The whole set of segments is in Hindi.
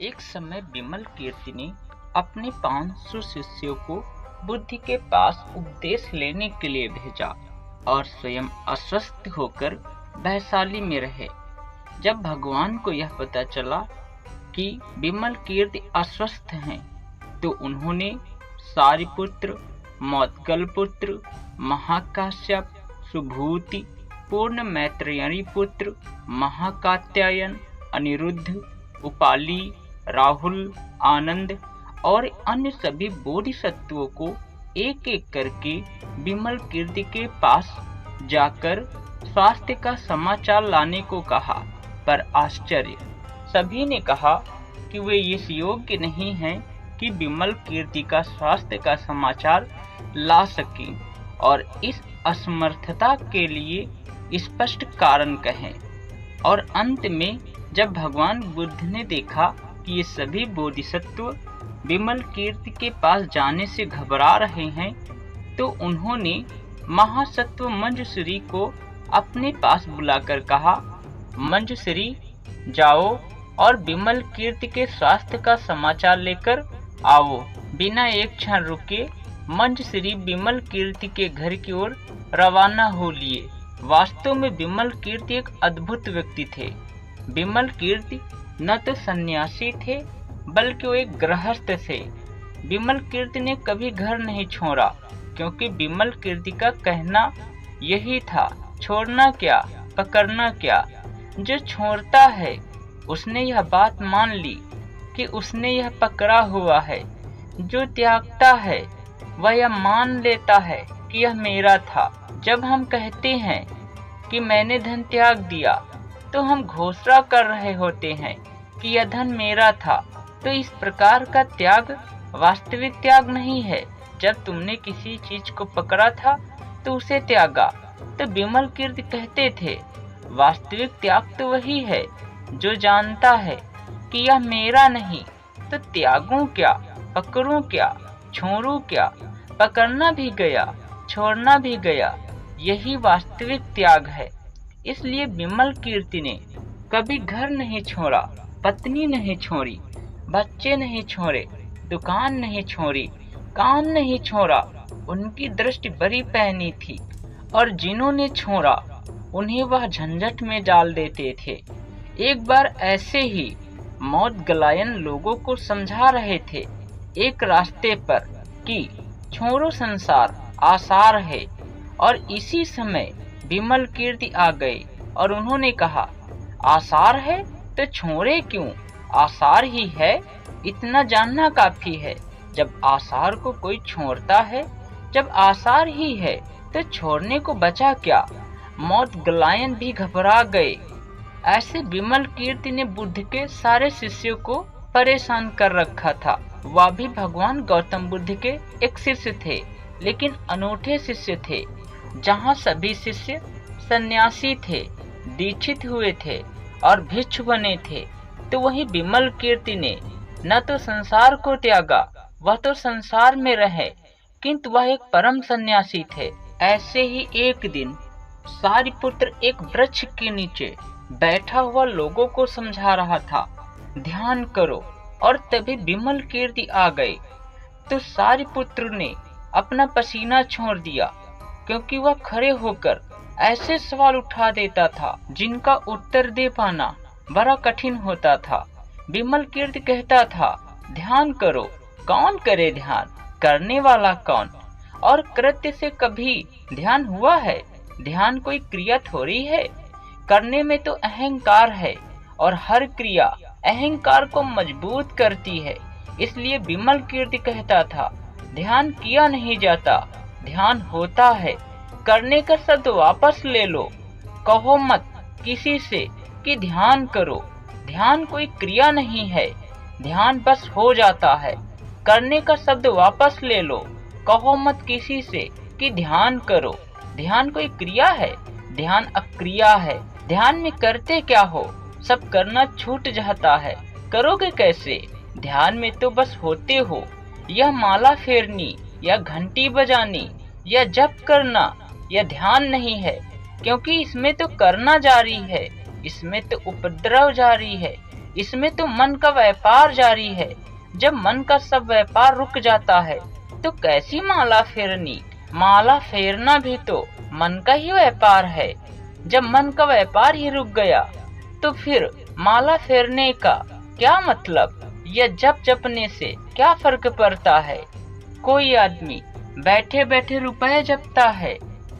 एक समय विमल कीर्ति ने अपने 500 शिष्यों को बुद्ध के पास उपदेश लेने के लिए भेजा और स्वयं अस्वस्थ होकर वैशाली में रहे। जब भगवान को यह पता चला कि विमल कीर्ति अस्वस्थ हैं, तो उन्होंने सारिपुत्र, मौद्गलपुत्र, महाकाश्यप, सुभूति, पूर्ण मैत्रेयी पुत्र, महाकात्यायन, अनिरुद्ध, उपाली, राहुल, आनंद और अन्य सभी बोधिसत्वों को एक एक करके विमल कीर्ति के पास जाकर स्वास्थ्य का समाचार लाने को कहा। पर आश्चर्य, सभी ने कहा कि वे इस योग्य नहीं हैं कि विमल कीर्ति का स्वास्थ्य का समाचार ला सकें और इस असमर्थता के लिए स्पष्ट कारण कहें। और अंत में जब भगवान बुद्ध ने देखा कि ये सभी बोधिसत्व विमल कीर्ति के पास जाने से घबरा रहे हैं, तो उन्होंने महासत्व मंजूश्री को अपने पास बुलाकर कहा, मंजूश्री, जाओ और विमल कीर्ति के स्वास्थ्य का समाचार लेकर आओ। बिना एक क्षण रुके मंजूश्री विमल कीर्ति के घर की ओर रवाना हो लिए। वास्तव में विमल कीर्ति एक अद्भुत व्यक्ति थे। विमल कीर्ति न तो सन्यासी थे, बल्कि वो एक गृहस्थ थे। विमल कीर्ति ने कभी घर नहीं छोड़ा, क्योंकि विमल कीर्ति का कहना यही था, छोड़ना क्या, पकड़ना क्या। जो छोड़ता है उसने यह बात मान ली कि उसने यह पकड़ा हुआ है। जो त्यागता है वह यह मान लेता है कि यह मेरा था। जब हम कहते हैं कि मैंने धन त्याग दिया, तो हम घोषणा कर रहे होते हैं कि यह धन मेरा था। तो इस प्रकार का त्याग वास्तविक त्याग नहीं है। जब तुमने किसी चीज को पकड़ा था तो उसे त्यागा। तो विमल कीर्ति कहते थे, वास्तविक त्याग तो वही है जो जानता है कि यह मेरा नहीं। तो त्यागूं क्या, पकड़ूं क्या, छोड़ूं क्या। पकड़ना भी गया, छोड़ना भी गया, यही वास्तविक त्याग है। इसलिए विमल कीर्ति ने कभी घर नहीं छोड़ा, पत्नी नहीं छोड़ी, बच्चे नहीं छोड़े, दुकान नहीं छोड़ी, काम नहीं छोड़ा। उनकी दृष्टि बड़ी पैनी थी और जिन्होंने छोड़ा उन्हें वह झंझट में डाल देते थे। एक बार ऐसे ही मौद्गलायन लोगों को समझा रहे थे एक रास्ते पर कि छोड़ो संसार, आसार है। और इसी समय विमल कीर्ति आ गए और उन्होंने कहा, आसार है तो छोड़े क्यों, आसार ही है, इतना जानना काफी है। जब आसार को कोई छोड़ता है, जब आसार ही है तो छोड़ने को बचा क्या। मौद्गलायन भी घबरा गए। ऐसे विमल कीर्ति ने बुद्ध के सारे शिष्यों को परेशान कर रखा था। वह भी भगवान गौतम बुद्ध के एक शिष्य थे, लेकिन अनूठे शिष्य थे। जहाँ सभी शिष्य सन्यासी थे, दीक्षित हुए थे और भिक्षु बने थे, तो वही विमल कीर्ति ने न तो संसार को त्यागा, वह तो संसार में रहे, किंतु वह एक परम सन्यासी थे। ऐसे ही एक दिन सारिपुत्र एक वृक्ष के नीचे बैठा हुआ लोगों को समझा रहा था, ध्यान करो। और तभी विमल कीर्ति आ गए। तो सारिपुत्र ने अपना पसीना छोड़ दिया, क्योंकि वह खड़े होकर ऐसे सवाल उठा देता था जिनका उत्तर दे पाना बड़ा कठिन होता था। विमल कीर्ति कहता था, ध्यान करो। कौन करे ध्यान, करने वाला कौन। और कृत्य से कभी ध्यान हुआ है? ध्यान कोई क्रिया थोड़ी है। करने में तो अहंकार है और हर क्रिया अहंकार को मजबूत करती है। इसलिए विमल कीर्ति कहता था, ध्यान किया नहीं जाता, ध्यान होता है। करने का शब्द वापस ले लो, कहो मत किसी से कि ध्यान करो। ध्यान कोई क्रिया नहीं है, ध्यान बस हो जाता है। करने का शब्द वापस ले लो, कहो मत किसी से कि ध्यान करो। ध्यान कोई क्रिया है, ध्यान अक्रिया है। ध्यान में करते क्या हो, सब करना छूट जाता है, करोगे कैसे। ध्यान में तो बस होते हो। यह माला फेरनी या घंटी बजानी या जप करना यह ध्यान नहीं है, क्योंकि इसमें तो करना जारी है, इसमें तो उपद्रव जारी है। इसमें तो मन का व्यापार जारी है। जब मन का सब व्यापार रुक जाता है तो कैसी माला फेरनी? माला फेरना भी तो मन का ही व्यापार है। जब मन का व्यापार ही रुक गया तो फिर माला फेरने का क्या मतलब? या जप जपने से क्या फर्क पड़ता है? कोई आदमी बैठे बैठे रुपए जपता है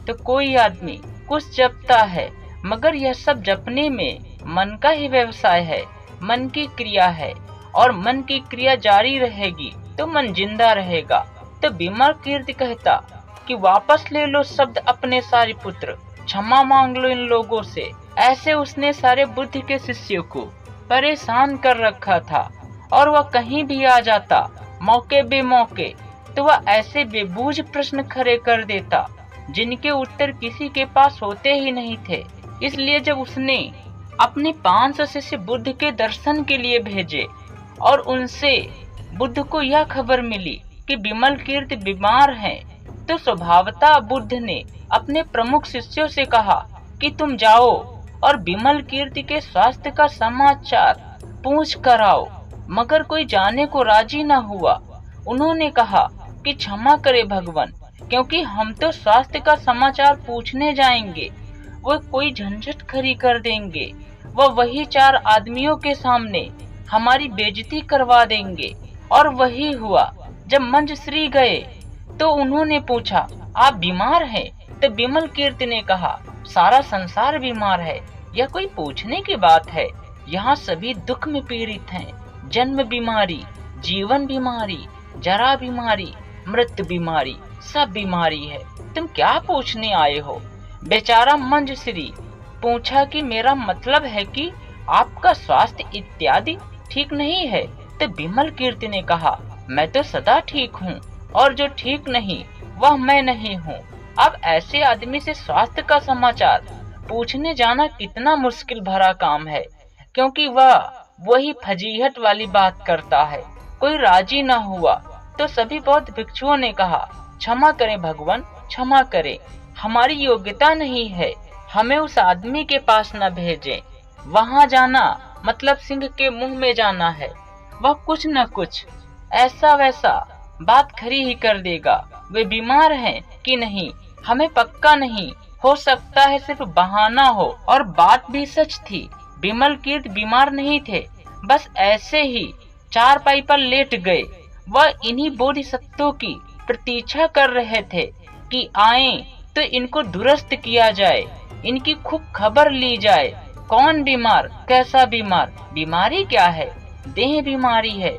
तो कोई आदमी कुछ जपता है, मगर यह सब जपने में मन का ही व्यवसाय है, मन की क्रिया है। और मन की क्रिया जारी रहेगी तो मन जिंदा रहेगा। तो बिमल कीर्ति कहता कि वापस ले लो शब्द अपने सारे पुत्र, क्षमा मांग लो इन लोगों से। ऐसे उसने सारे बुद्ध के शिष्यों को परेशान कर रखा था, और वह कहीं भी आ जाता मौके बेमौके तो वह ऐसे बेबूझ प्रश्न खड़े कर देता जिनके उत्तर किसी के पास होते ही नहीं थे। इसलिए जब उसने अपने 500 शिष्य बुद्ध के दर्शन के लिए भेजे और उनसे बुद्ध को यह खबर मिली कि बिमल कीर्ति बीमार हैं, तो स्वभावतः बुद्ध ने अपने प्रमुख शिष्यों से कहा कि तुम जाओ और बिमल कीर्ति के स्वास्थ्य का समाचार पूछ कर आओ। मगर कोई जाने को राजी न हुआ। उन्होंने कहा कि क्षमा करे भगवान, क्योंकि हम तो स्वास्थ्य का समाचार पूछने जाएंगे, वो कोई झंझट खड़ी कर देंगे, वह वही 4 आदमियों के सामने हमारी बेइज्जती करवा देंगे। और वही हुआ। जब मंजश्री गए तो उन्होंने पूछा, आप बीमार हैं? तो बिमल कीर्ति ने कहा, सारा संसार बीमार है, यह कोई पूछने की बात है? यहाँ सभी दुख में पीड़ित हैं। जन्म बीमारी, जीवन बीमारी, जरा बीमारी, मृत्यु बीमारी, सब बीमारी है। तुम क्या पूछने आए हो? बेचारा मंजश्री पूछा कि मेरा मतलब है कि आपका स्वास्थ्य इत्यादि ठीक नहीं है। तो बिमल कीर्ति ने कहा, मैं तो सदा ठीक हूँ, और जो ठीक नहीं वह मैं नहीं हूँ। अब ऐसे आदमी से स्वास्थ्य का समाचार पूछने जाना कितना मुश्किल भरा काम है, क्योंकि वह वही फजीहत वाली बात करता है। कोई राजी न हुआ तो सभी बौद्ध भिक्षुओं ने कहा, क्षमा करें भगवान, क्षमा करें, हमारी योग्यता नहीं है, हमें उस आदमी के पास न भेजें। वहाँ जाना मतलब सिंह के मुंह में जाना है। वह कुछ न कुछ ऐसा वैसा बात खरी ही कर देगा। वे बीमार हैं कि नहीं हमें पक्का नहीं, हो सकता है सिर्फ बहाना हो। और बात भी सच थी। बिमल कीर्ति बीमार नहीं थे, बस ऐसे ही चारपाई पर लेट गए। वह इन्हीं बोधिसत्वों की प्रतीक्षा कर रहे थे कि आएं तो इनको दुरुस्त किया जाए, इनकी खूब खबर ली जाए। कौन बीमार, कैसा बीमार, बीमारी क्या है? देह बीमारी है,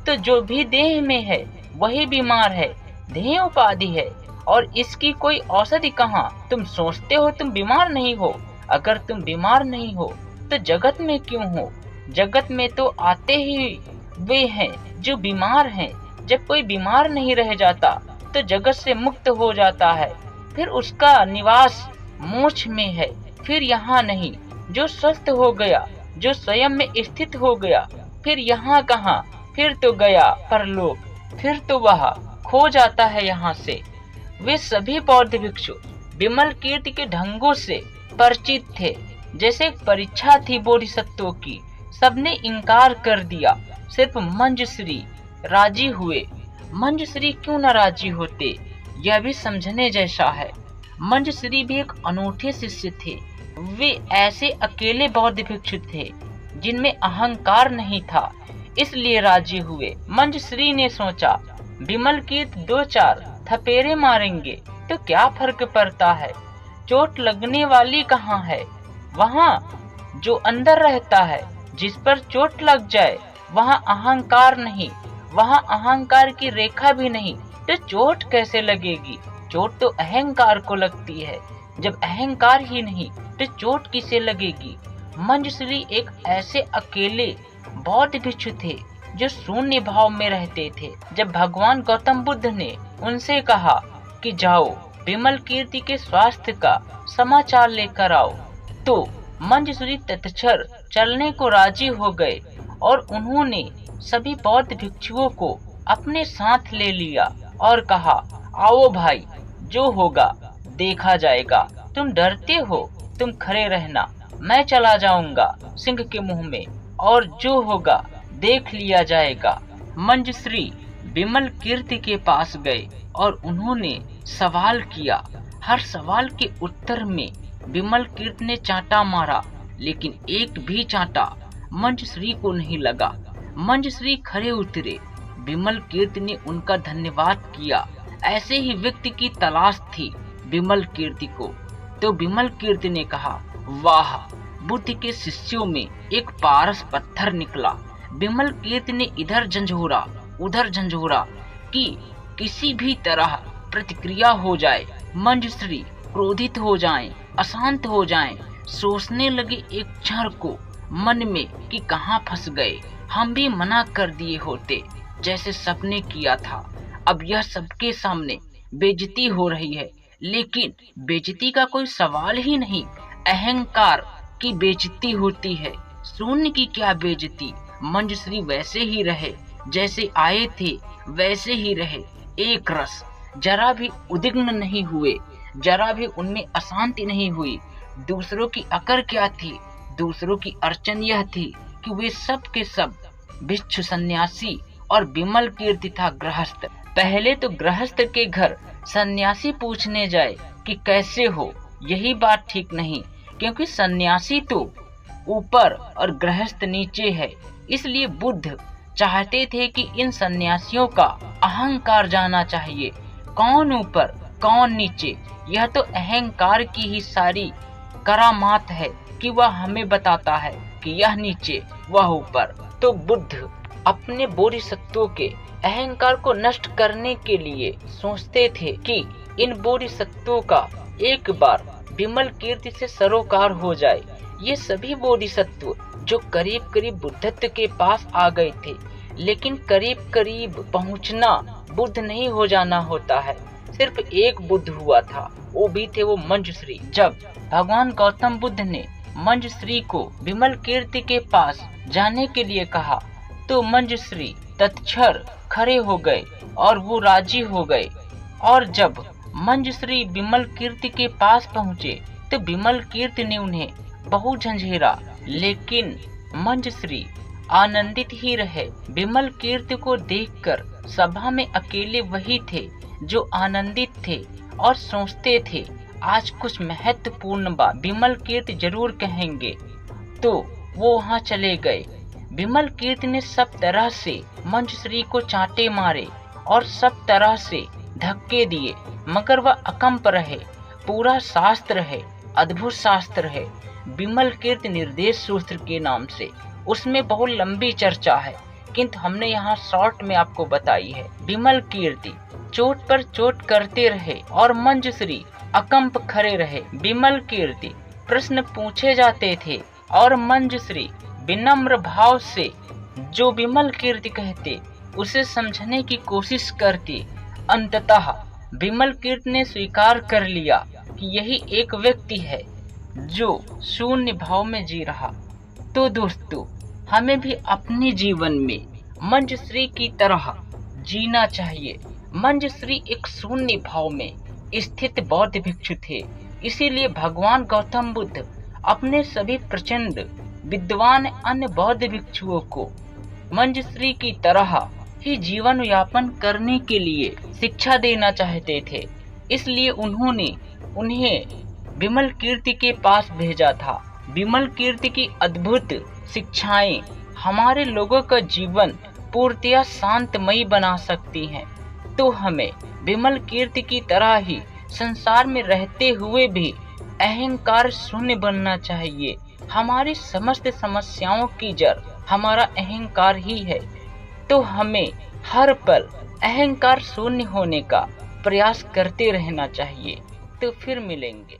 तो जो भी देह में है वही बीमार है। देह उपाधि है और इसकी कोई औषधि कहाँ? तुम सोचते हो तुम बीमार नहीं हो। अगर तुम बीमार नहीं हो तो जगत में क्यों हो? जगत में तो आते ही वे हैं जो बीमार हैं। जब कोई बीमार नहीं रह जाता तो जगत से मुक्त हो जाता है, फिर उसका निवास मोक्ष में है, फिर यहाँ नहीं। जो स्वस्थ हो गया, जो स्वयं में स्थित हो गया, फिर यहाँ कहाँ, फिर तो गया परलोक, फिर तो वह खो जाता है यहाँ से। वे सभी बौद्ध भिक्षु बिमल कीर्ति के ढंगों से परिचित थे। जैसे एक परीक्षा थी बोधिसत्वों की, सबने इनकार कर दिया, सिर्फ मंजश्री राजी हुए। मंजश्री क्यों न राजी होते, यह भी समझने जैसा है। मंजश्री भी एक अनूठे शिष्य थे। वे ऐसे अकेले बौद्ध भिक्षु थे जिनमें अहंकार नहीं था, इसलिए राजी हुए। मंजश्री ने सोचा, बिमल कीर्ति 2-4 थपेरे मारेंगे तो क्या फर्क पड़ता है? चोट लगने वाली कहाँ है? वहाँ जो अंदर रहता है, जिस पर चोट लग जाए वहाँ अहंकार नहीं, वहाँ अहंकार की रेखा भी नहीं, तो चोट कैसे लगेगी? चोट तो अहंकार को लगती है। जब अहंकार ही नहीं तो चोट किसे लगेगी? मंजश्री एक ऐसे अकेले बौद्ध भिक्षु थे जो शून्य भाव में रहते थे। जब भगवान गौतम बुद्ध ने उनसे कहा कि जाओ बिमल कीर्ति के स्वास्थ्य का समाचार लेकर आओ, तो मंजश्री तत्क्षण चलने को राजी हो गए और उन्होंने सभी बौद्ध भिक्षुओं को अपने साथ ले लिया और कहा, आओ भाई, जो होगा देखा जाएगा। तुम डरते हो, तुम खड़े रहना, मैं चला जाऊंगा सिंह के मुंह में। और जो होगा देख लिया जाएगा। मंजश्री विमल कीर्ति के पास गए और उन्होंने सवाल किया। हर सवाल के उत्तर में विमल कीर्ति ने चांटा मारा, लेकिन एक भी चांटा मंजश्री को नहीं लगा। मंजश्री खड़े उतरे। विमल कीर्ति ने उनका धन्यवाद किया। ऐसे ही व्यक्ति की तलाश थी विमल कीर्ति को। तो विमल कीर्ति ने कहा, वाह, बुद्ध के शिष्यों में एक पारस पत्थर निकला। विमल कीर्ति ने इधर झंझोरा उधर झंझोरा कि किसी भी तरह प्रतिक्रिया हो जाए। मंजश्री क्रोधित हो जाएं, अशांत हो जाएं, सोचने लगे एक क्षण को मन में कि कहाँ फंस गए। हम भी मना कर दिए होते जैसे सपने किया था। अब यह सबके सामने बेइज्जती हो रही है, लेकिन बेइज्जती का कोई सवाल ही नहीं। अहंकार की बेइज्जती होती है, शून्य की क्या बेइज्जती। मंजश्री वैसे ही रहे, जैसे आए थे वैसे ही रहे, एक रस। जरा भी उद्विग्न नहीं हुए, जरा भी उनमें अशांति नहीं हुई। दूसरों की अकड़ क्या थी, दूसरों की अड़चन यह थी कि वे सब के सब भिक्षु सन्यासी और विमल कीर्ति था गृहस्थ। पहले तो गृहस्थ के घर सन्यासी पूछने जाए कि कैसे हो, यही बात ठीक नहीं, क्योंकि सन्यासी तो ऊपर और गृहस्थ नीचे है। इसलिए बुद्ध चाहते थे कि इन सन्यासियों का अहंकार जाना चाहिए, कौन ऊपर कौन नीचे। यह तो अहंकार की ही सारी करामात है कि वह हमें बताता है कि यह नीचे वह ऊपर। तो बुद्ध अपने बोधिसत्वों के अहंकार को नष्ट करने के लिए सोचते थे कि इन बोधिसत्वों का एक बार विमल कीर्ति से सरोकार हो जाए। ये सभी बोधिसत्व जो करीब करीब बुद्धत्व के पास आ गए थे, लेकिन करीब करीब पहुंचना बुद्ध नहीं हो जाना होता है। सिर्फ एक बुद्ध हुआ था, वो भी थे वो मंजश्री। जब भगवान गौतम बुद्ध ने मंजश्री को विमल कीर्ति के पास जाने के लिए कहा, तो मंजश्री तत्क्षण खड़े हो गए और वो राजी हो गए। और जब मंजश्री विमल कीर्ति के पास पहुँचे तो विमल कीर्ति ने उन्हें बहुत झंझेरा, लेकिन मंजश्री आनंदित ही रहे। विमल कीर्ति को देखकर सभा में अकेले वही थे जो आनंदित थे और सोचते थे आज कुछ महत्वपूर्ण बात विमल कीर्ति जरूर कहेंगे। तो वो वहाँ चले गए। विमल कीर्ति ने सब तरह से मंजश्री को चांटे मारे और सब तरह से धक्के दिए, मगर वह अकंप रहे। पूरा शास्त्र है, अद्भुत शास्त्र है, विमल कीर्ति निर्देश सूत्र के नाम से। उसमें बहुत लंबी चर्चा है, किंतु हमने यहाँ शॉर्ट में आपको बताई है। विमल कीर्ति चोट पर चोट करते रहे और मंजश्री अकंप खड़े रहे। विमल कीर्ति प्रश्न पूछे जाते थे और मंजश्री विनम्र भाव से जो विमल कीर्ति कहते उसे समझने की कोशिश करती। अंततः विमल कीर्ति ने स्वीकार कर लिया कि यही एक व्यक्ति है जो शून्य भाव में जी रहा। तो दोस्तों, हमें भी अपने जीवन में मंजश्री की तरह जीना चाहिए। मंजश्री एक शून्य भाव में स्थित बौद्ध भिक्षु थे, इसीलिए भगवान गौतम बुद्ध अपने सभी प्रचंड विद्वान अन्य बौद्ध भिक्षुओं को मंजश्री की तरह ही जीवन यापन करने के लिए शिक्षा देना चाहते थे। इसलिए उन्होंने उन्हें विमल कीर्ति के पास भेजा था। विमल कीर्ति की अद्भुत शिक्षाएं हमारे लोगों का जीवन पूर्णतया शांतमयी बना सकती हैं। तो हमें विमल कीर्ति की तरह ही संसार में रहते हुए भी अहंकार शून्य बनना चाहिए। हमारी समस्त समस्याओं की जड़ हमारा अहंकार ही है। तो हमें हर पल अहंकार शून्य होने का प्रयास करते रहना चाहिए। तो फिर मिलेंगे।